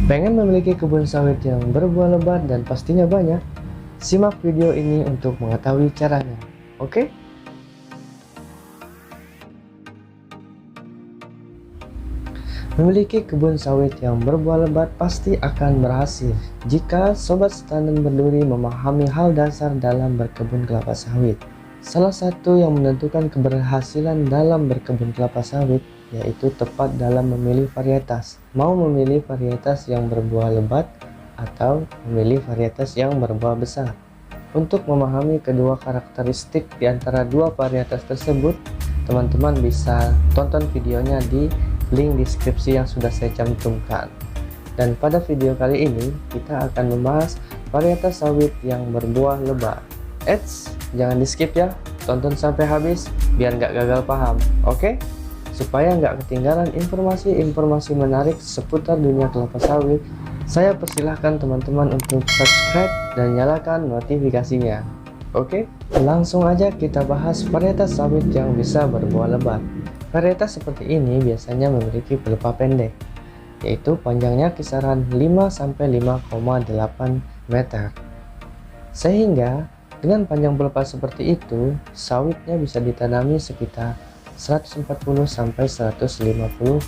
Pengen memiliki kebun sawit yang berbuah lebat dan pastinya banyak? Simak video ini untuk mengetahui caranya. Oke? Memiliki kebun sawit yang berbuah lebat pasti akan berhasil jika sobat tanam berduri memahami hal dasar dalam berkebun kelapa sawit. Salah satu yang menentukan keberhasilan dalam berkebun kelapa sawit yaitu tepat dalam memilih varietas. Mau memilih varietas yang berbuah lebat atau memilih varietas yang berbuah besar. Untuk memahami kedua karakteristik di antara dua varietas tersebut, teman-teman bisa tonton videonya di link deskripsi yang sudah saya cantumkan. Dan pada video kali ini kita akan membahas varietas sawit yang berbuah lebat. Eits, jangan di skip ya, tonton sampai habis biar nggak gagal paham, oke? Supaya nggak ketinggalan informasi-informasi menarik seputar dunia kelapa sawit, saya persilahkan teman-teman untuk subscribe dan nyalakan notifikasinya. Oke, langsung aja kita bahas varietas sawit yang bisa berbuah lebat. Varietas seperti ini biasanya memiliki pelepah pendek, yaitu panjangnya kisaran 5-5,8 meter. Sehingga dengan panjang pelepah seperti itu, sawitnya bisa ditanami sekitar 140-150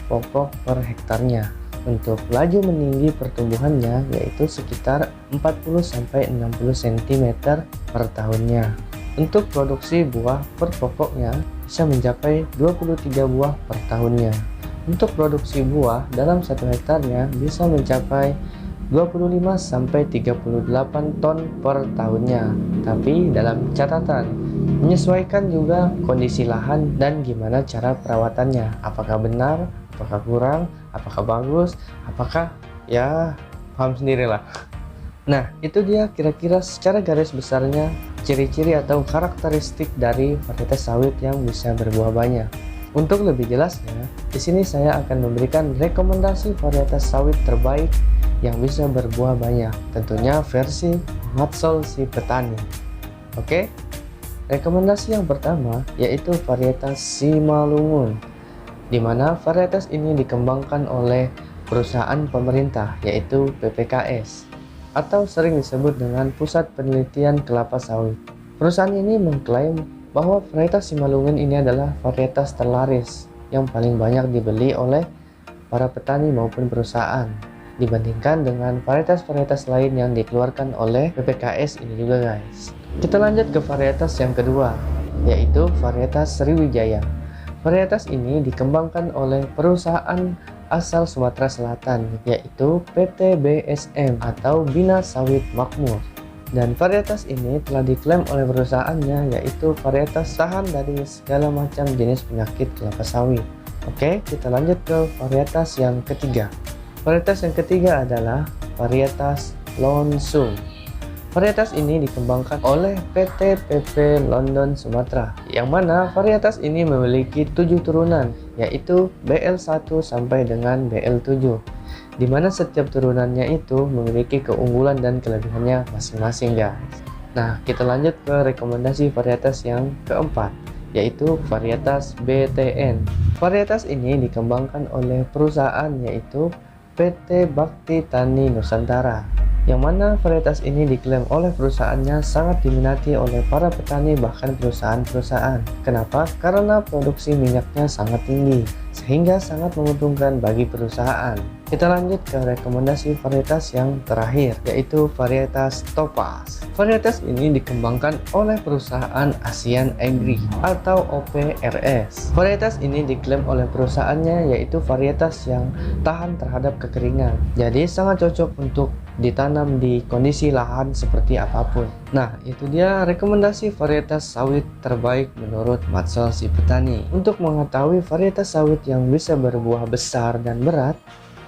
pokok per hektarnya. Untuk laju meninggi pertumbuhannya yaitu sekitar 40-60 cm per tahunnya. Untuk produksi buah per pokoknya bisa mencapai 23 buah per tahunnya. Untuk produksi buah dalam satu hektarnya bisa mencapai 25-38 ton per tahunnya. Tapi dalam catatan, menyesuaikan juga kondisi lahan dan gimana cara perawatannya. Apakah benar, apakah kurang, apakah bagus, apakah ya paham sendirilah. Nah, itu dia kira-kira secara garis besarnya ciri-ciri atau karakteristik dari varietas sawit yang bisa berbuah banyak. Untuk lebih jelasnya, di sini saya akan memberikan rekomendasi varietas sawit terbaik yang bisa berbuah banyak, tentunya versi Matsol si petani. Oke, rekomendasi yang pertama yaitu varietas Simalungun, di mana varietas ini dikembangkan oleh perusahaan pemerintah yaitu PPKS, atau sering disebut dengan Pusat Penelitian Kelapa Sawit. Perusahaan ini mengklaim bahwa varietas Simalungun ini adalah varietas terlaris yang paling banyak dibeli oleh para petani maupun perusahaan dibandingkan dengan varietas-varietas lain yang dikeluarkan oleh PPKS ini juga guys. Kita lanjut ke varietas yang kedua, yaitu varietas Sriwijaya. Varietas ini dikembangkan oleh perusahaan asal Sumatera Selatan yaitu PT BSM atau Bina Sawit Makmur. Dan varietas ini telah diklaim oleh perusahaannya yaitu varietas tahan dari segala macam jenis penyakit kelapa sawit. Oke, kita lanjut ke varietas yang ketiga. Varietas yang ketiga adalah varietas Lonsum. Varietas ini dikembangkan oleh PT PP London Sumatera, yang mana varietas ini memiliki 7 turunan, yaitu BL1 sampai dengan BL7, di mana setiap turunannya itu memiliki keunggulan dan kelebihannya masing-masing guys. Nah, kita lanjut ke rekomendasi varietas yang keempat, yaitu varietas BTN. Varietas ini dikembangkan oleh perusahaan yaitu PT Bakti Tani Nusantara, yang mana varietas ini diklaim oleh perusahaannya sangat diminati oleh para petani bahkan perusahaan-perusahaan. Kenapa? Karena produksi minyaknya sangat tinggi sehingga sangat menguntungkan bagi perusahaan. Kita lanjut ke rekomendasi varietas yang terakhir, yaitu varietas Topaz. Varietas ini dikembangkan oleh perusahaan Asian Agri atau OPRS. Varietas ini diklaim oleh perusahaannya yaitu varietas yang tahan terhadap kekeringan, jadi sangat cocok untuk ditanam di kondisi lahan seperti apapun. Nah, itu dia rekomendasi varietas sawit terbaik menurut Matsol si petani. Untuk mengetahui varietas sawit yang bisa berbuah besar dan berat,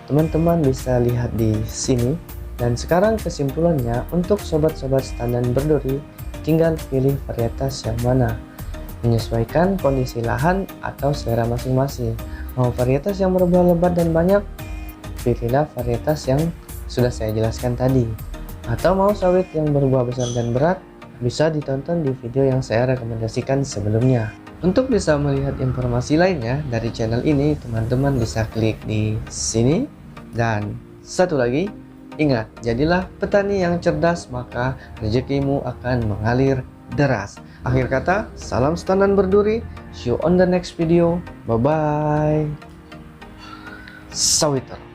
teman-teman bisa lihat di sini. Dan sekarang kesimpulannya, untuk sobat-sobat tanam berduri, tinggal pilih varietas yang mana, menyesuaikan kondisi lahan atau selera masing-masing. Mau varietas yang berbuah lebat dan banyak, pilihlah varietas yang sudah saya jelaskan tadi. Atau mau sawit yang berbuah besar dan berat, bisa ditonton di video yang saya rekomendasikan sebelumnya. Untuk bisa melihat informasi lainnya dari channel ini, teman-teman bisa klik di sini dan Satu lagi, ingat, jadilah petani yang cerdas, maka rezekimu akan mengalir deras. Akhir kata, salam setanan berduri. See you on the next video. Bye-bye. Sawiter.